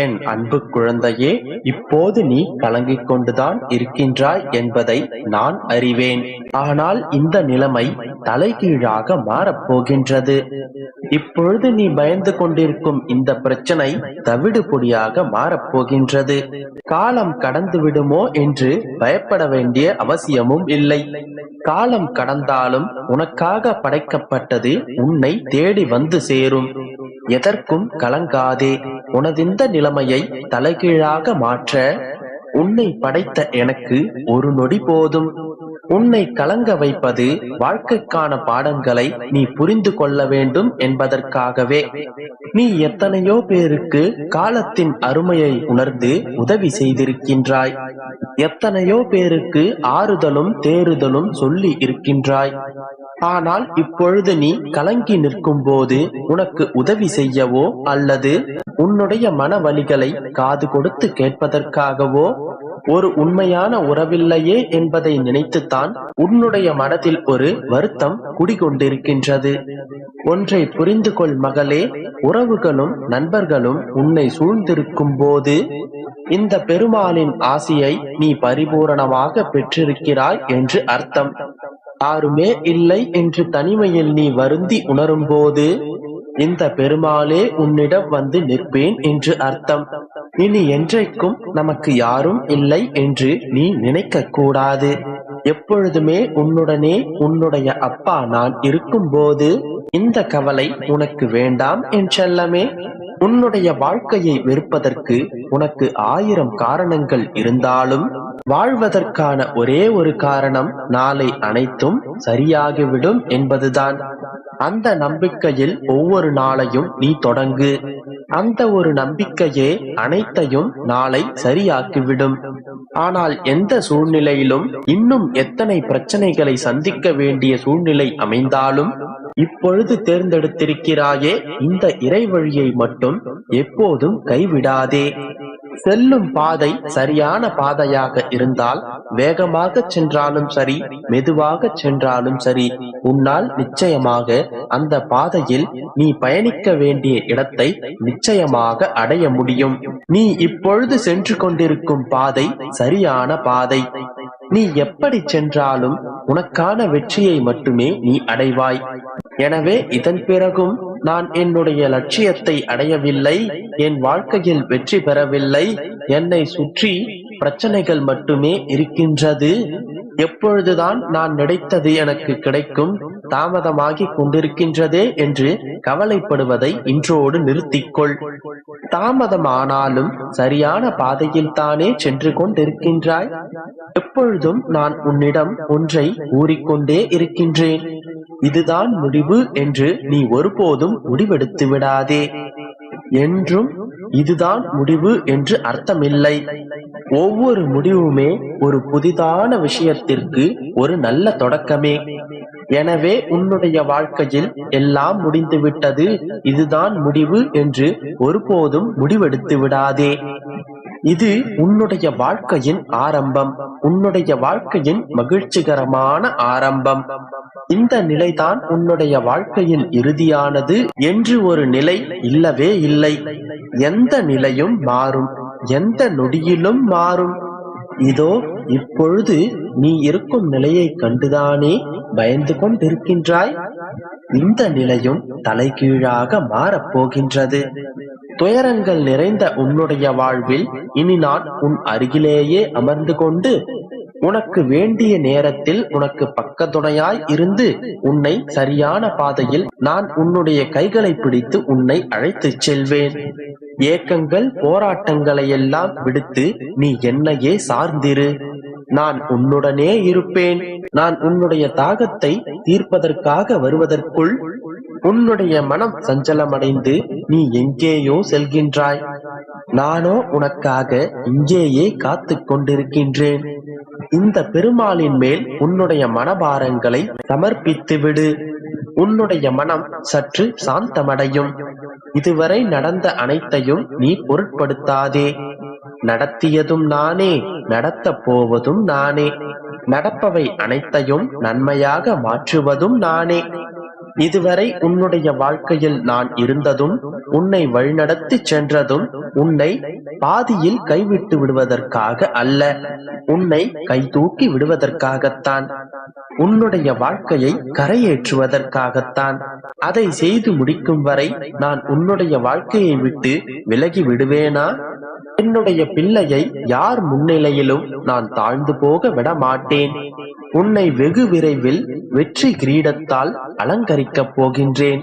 என் அன்பு குழந்தையே, இப்போது நீ கலங்கிக் கொண்டுதான் இருக்கின்றாய் என்பதை நான் அறிவேன். ஆனால் இந்த நிலைமை தலைகீழாக மாறப்போகின்றது. இப்பொழுது நீ பயந்து கொண்டிருக்கும் இந்த பிரச்சனை தவிடு பொடியாக மாறப்போகின்றது. காலம் கடந்து விடுமோ என்று பயப்பட வேண்டிய அவசியமும் இல்லை. காலம் கடந்தாலும் உனக்காக படைக்கப்பட்டது உன்னை தேடி வந்து சேரும். எதற்கும் கலங்காதே. உனதிந்த நிலைமையை தலைகீழாக மாற்ற உன்னை படைத்த எனக்கு ஒரு நொடி போதும். உன்னை கலங்க வைப்பது வாழ்க்கைக்கான பாடங்களை நீ புரிந்து கொள்ள வேண்டும் என்பதற்காகவே. நீ எத்தனையோ பேருக்கு காலத்தின் அருமையை உணர்ந்து உதவி செய்திருக்கின்றாய். எத்தனையோ பேருக்கு ஆறுதலும் தேறுதலும் சொல்லி இருக்கின்றாய். ஆனால் இப்பொழுது நீ கலங்கி நிற்கும் போது உனக்கு உதவி செய்யவோ அல்லது உன்னுடைய மன வலிகளை காது கொடுத்து கேட்பதற்காகவோ ஒரு உண்மையான உறவில்லையே என்பதை நினைத்துத்தான் உன்னுடைய மனதில் ஒரு வருத்தம் குடிகொண்டிருக்கின்றது. ஒன்றை புரிந்து கொள் மகளே, உறவுகளும் நண்பர்களும் உன்னை சூழ்ந்திருக்கும் போது இந்த பெருமாளின் ஆசியை நீ பரிபூரணமாக பெற்றிருக்கிறாய் என்று அர்த்தம். யாருமே இல்லை என்று தனிமையில் நீ வருந்தி உணரும் போது இந்த பெருமாளே உன்னிடம் வந்து நிற்பேன் என்று அர்த்தம். இனி என்றைக்கும் நமக்கு யாரும் இல்லை என்று நீ நினைக்க கூடாது. எப்பொழுதுமே உன்னுடனே உன்னுடைய அப்பா நான் இருக்கும் போது இந்த கவலை உனக்கு வேண்டாம் என் செல்லமே. உன்னுடைய வாழ்க்கையை வெறுப்பதற்கு உனக்கு 1000 காரணங்கள் இருந்தாலும் வாழ்வதற்கான ஒரே ஒரு காரணம் நாளை அனைத்தும் சரியாகிவிடும் என்பதுதான். அந்த நம்பிக்கையில் ஒவ்வொரு நாளையும் நீ தொடங்கு. அந்த ஒரு நம்பிக்கையே அனைத்தையும் நாளை சரியாக்கிவிடும். ஆனால் எந்த சூழ்நிலையிலும் இன்னும் எத்தனை பிரச்சனைகளை சந்திக்க வேண்டிய சூழ்நிலை அமைந்தாலும் இப்பொழுது தேர்ந்தெடுத்திருக்கிறாயே இந்த இறை வழியை மட்டும் எப்போதும் கைவிடாதே. செல்லும் பாதை சரியான பாதையாக இருந்தால் வேகமாக சென்றாலும் சரி, மெதுவாக சென்றாலும் சரி, உன்னால் நிச்சயமாக அந்த பாதையில் நீ பயணிக்க வேண்டிய இடத்தை நிச்சயமாக அடைய முடியும். நீ இப்பொழுது சென்று கொண்டிருக்கும் பாதை சரியான பாதை. நீ எப்படி சென்றாலும் உனக்கான வெற்றியை மட்டுமே நீ அடைவாய். எனவே இதன் பிறகும் நான் என்னுடைய லட்சியத்தை அடையவில்லை, என் வாழ்க்கையில் வெற்றி பெறவில்லை, என்னை சுற்றி பிரச்சனைகள் மட்டுமே இருக்கின்றது, எப்பொழுதுதான் நான் நினைத்தது எனக்கு கிடைக்கும், தாமதமாகி கொண்டிருக்கின்றதே என்று கவலைப்படுவதை இன்றோடு நிறுத்திக்கொள். தாமதமானாலும் சரியான பாதையில் தானே சென்று கொண்டிருக்கின்றாய். எப்பொழுதும் நான் உன்னிடம் ஒன்றை கூறிக்கொண்டே இருக்கின்றேன். இதுதான் முடிவு என்று நீ ஒருபோதும் முடிவெடுத்து விடாதே. என்றும் இதுதான் முடிவு என்று அர்த்தமில்லை. ஒவ்வொரு முடிவுமே ஒரு புதிதான விஷயத்திற்கு ஒரு நல்ல தொடக்கமே. எனவே உன்னுடைய வாழ்க்கையில் எல்லாம் முடிந்துவிட்டது, இதுதான் முடிவு என்று ஒருபோதும் முடிவெடுத்து விடாதே. இது உன்னுடைய வாழ்க்கையின் ஆரம்பம், உன்னுடைய வாழ்க்கையின் மகிழ்ச்சிகரமான ஆரம்பம். இந்த நிலைதான் உன்னுடைய வாழ்க்கையில் இறுதியானது என்று ஒரு நிலை இல்லவே இல்லை. எந்த நிலையும் மாறும், எந்த நொடியிலும் மாறும். இதோ இப்பொழுது நீ இருக்கும் நிலையை கண்டுதானே பயந்து கொண்டிருக்கின்றாய். இந்த நிலையும் தலைகீழாக மாறப்போகின்றது. துயரங்கள் நிறைந்த உன்னுடைய வாழ்வில் இனி நான் உன் அருகிலேயே அமர்ந்து கொண்டு உனக்கு வேண்டிய நேரத்தில் உனக்கு பக்கத்துணையாய் இருந்து உன்னை சரியான பாதையில் நான் உன்னுடைய கைகளை பிடித்து உன்னை அழைத்துச் செல்வேன். ஏக்கங்கள் போராட்டங்களை எல்லாம் விடுத்து நீ என்னையே சார்ந்திரு. நான் உன்னுடனே இருப்பேன். நான் உன்னுடைய தாகத்தை தீர்ப்பதற்காக வருவதற்குள் உன்னுடைய மனம் சஞ்சலமடைந்து நீ எங்கேயோ செல்கின்றாய். நானோ உனக்காக இங்கேயே காத்து கொண்டிருக்கின்றேன். இந்த பெருமாளின் மேல் உன்னுடைய மனபாரங்களை சமர்ப்பித்து விடு. உன்னுடைய மனம் சற்று சாந்தமடையும். இதுவரை நடந்த அனைத்தையும் நீ பொருட்படுத்தாதே. நடத்தியதும் நானே, நடத்தப் போவதும் நானே, நடப்பவை அனைத்தையும் நன்மையாக மாற்றுவதும் நானே. இதுவரை உன்னுடைய வாழ்க்கையில் நான் இருந்ததும், உன்னை வழிநடத்தி சென்றதும் உன்னை பாதியில் கைவிட்டு விடுவதற்காக அல்ல, உன்னை கைதூக்கி விடுவதற்காகத்தான். உன்னுடைய வாழ்க்கையை கரையேற்றுவதற்காகத்தான். அதை செய்து முடிக்கும் வரை நான் உன்னுடைய வாழ்க்கையை விட்டு விலகி விடுவேனா? என்னுடைய பிள்ளையை யார் முன்னிலையிலும் நான் தாழ்ந்து போக விட மாட்டேன். உன்னை வெகு விரைவில் வெற்றி கிரீடத்தால் அலங்கரிக்கப் போகின்றேன்.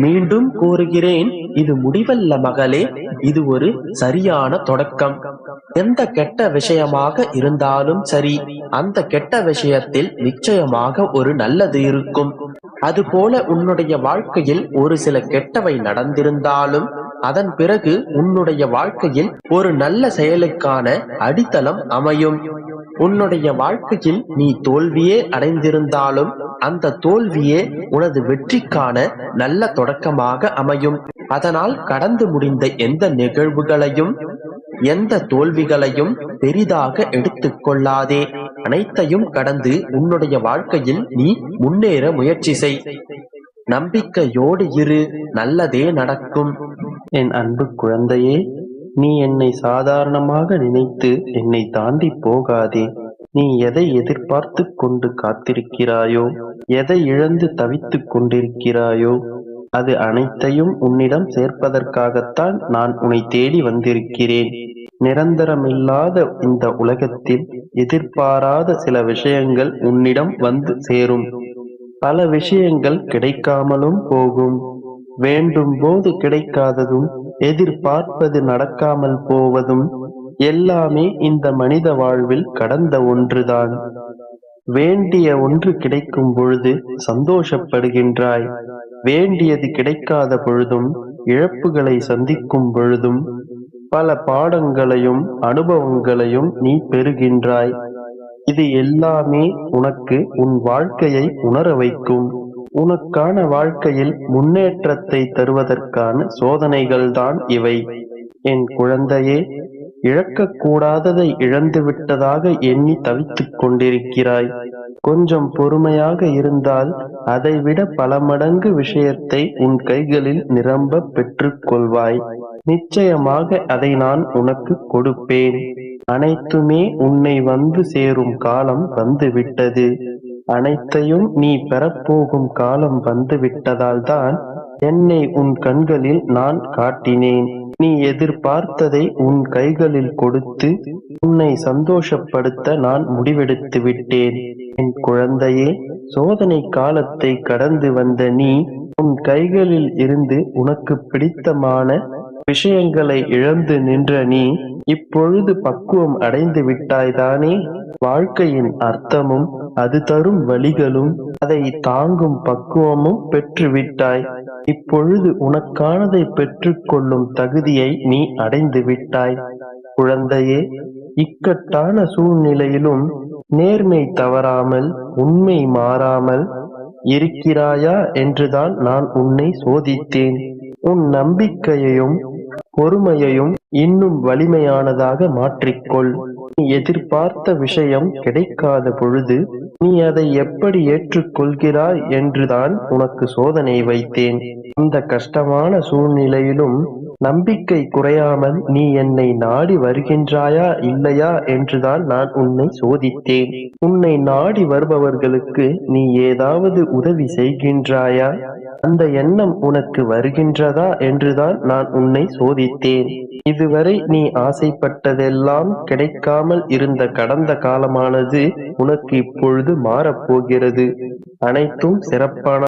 மீண்டும் கூறுகிறேன், இது முடிவல்ல மகளே, இது ஒரு சரியான தொடக்கம். எந்த கெட்ட விஷயமாக இருந்தாலும் சரி, அந்த கெட்ட விஷயத்தில் நிச்சயமாக ஒரு நல்லது இருக்கும். அதுபோல உன்னுடைய வாழ்க்கையில் ஒரு சில கெட்டவை நடந்திருந்தாலும் அதன் பிறகு உன்னுடைய வாழ்க்கையில் ஒரு நல்ல செயலுக்கான அடித்தளம் அமையும். உன்னுடைய வாழ்க்கையில் நீ தோல்வியே அடைந்திருந்தாலும் அந்த தோல்வியே உனது வெற்றிக்கான நல்ல தொடக்கமாக அமையும். அதனால் கடந்து முடிந்த எந்த நிகழ்வுகளையும் எந்த தோல்விகளையும் பெரிதாக எடுத்துக் கொள்ளாதே. அனைத்தையும் கடந்து உன்னுடைய வாழ்க்கையில் நீ முன்னேற முயற்சி செய். நம்பிக்கையோடு இரு, நல்லதே நடக்கும். என் அன்பு குழந்தையே, நீ என்னை சாதாரணமாக நினைத்து என்னை தாண்டி போகாதே. நீ எதை எதிர்பார்த்து கொண்டு காத்திருக்கிறாயோ, எதை இழந்து தவித்துக் கொண்டிருக்கிறாயோ, அது அனைத்தையும் உன்னிடம் சேர்ப்பதற்காகத்தான் நான் உன்னை தேடி வந்திருக்கிறேன். நிரந்தரமில்லாத இந்த உலகத்தில் எதிர்பாராத சில விஷயங்கள் உன்னிடம் வந்து சேரும். பல விஷயங்கள் கிடைக்காமலும் போகும். வேண்டும் போது கிடைக்காததும், எதிர்பார்ப்பது நடக்காமல் போவதும் எல்லாமே இந்த மனித வாழ்வில் கடந்த ஒன்றுதான். வேண்டிய ஒன்று கிடைக்கும் பொழுது சந்தோஷப்படுகின்றாய். வேண்டியது கிடைக்காத பொழுதும், இழப்புகளை சந்திக்கும் பொழுதும் பல பாடங்களையும் அனுபவங்களையும் நீ பெறுகின்றாய். இது எல்லாமே உனக்கு உன் வாழ்க்கையை உணர வைக்கும். உனக்கான வாழ்க்கையில் முன்னேற்றத்தை தருவதற்கான சோதனைகள்தான் இவை. என் குழந்தையே, இழக்கக்கூடாததை இழந்து விட்டதாக எண்ணி தவித்துக் கொண்டிருக்கிறாய். கொஞ்சம் பொறுமையாக இருந்தால் அதைவிட பல மடங்கு விஷயத்தை உன் கைகளில் நிரம்ப பெற்றுக் கொள்வாய். நிச்சயமாக அதை நான் உனக்கு கொடுப்பேன். அனைத்துமே உன்னை வந்து சேரும் காலம் வந்துவிட்டது. அனைத்தையும் நீ பெறப்போகும் காலம் வந்துவிட்டதால் தான் என்னை உன் கண்களில் நான் காட்டினேன். நீ எதிர்பார்த்ததை உன் கைகளில் கொடுத்து உன்னை சந்தோஷப்படுத்த நான் முடிவெடுத்து விட்டேன். என் குழந்தையே, சோதனை காலத்தை கடந்து வந்த நீ உன் கைகளில் இருந்து உனக்கு பிடித்தமான விஷயங்களை இழந்து நின்ற நீ இப்பொழுது பக்குவம் அடைந்து விட்டாய்தானே? வாழ்க்கையின் அர்த்தமும் அது தரும் வழிகளும் அதை தாங்கும் பக்குவமும் பெற்றுவிட்டாய். இப்பொழுது உனக்கானதை பெற்றுக்கொள்ளும் தகுதியை நீ அடைந்து விட்டாய். குழந்தையே, இக்கட்டான சூழ்நிலையிலும் நேர்மை தவறாமல், உண்மை மாறாமல் இருக்கிறாயா என்றுதான் நான் உன்னை சோதித்தேன். உன் நம்பிக்கையையும் பொறுமையையும் இன்னும் வலிமையானதாக மாற்றிக்கொள். நீ எதிர்பார்த்த விஷயம் கிடைக்காத பொழுது நீ அதை எப்படி ஏற்றுக்கொள்கிறாய் என்றுதான் உனக்கு சோதனை வைத்தேன். இந்த கஷ்டமான சூழ்நிலையிலும் நம்பிக்கை குறையாமல் நீ என்னை நாடி வருகின்றாயா இல்லையா என்றுதான் நான் உன்னை சோதித்தேன். உன்னை நாடி வருபவர்களுக்கு நீ ஏதாவது உதவி செய்கின்றாயா? அந்த எண்ணம் உனக்கு வருகின்றதா என்றுதான் நான் உன்னை சோதித்தேன். இதுவரை நீ ஆசைப்பட்டதெல்லாம் கிடைக்காமல் இருந்த கடந்த காலமானது உனக்கு இப்பொழுது மாறப்போகிறது. அனைத்தும் சிறப்பான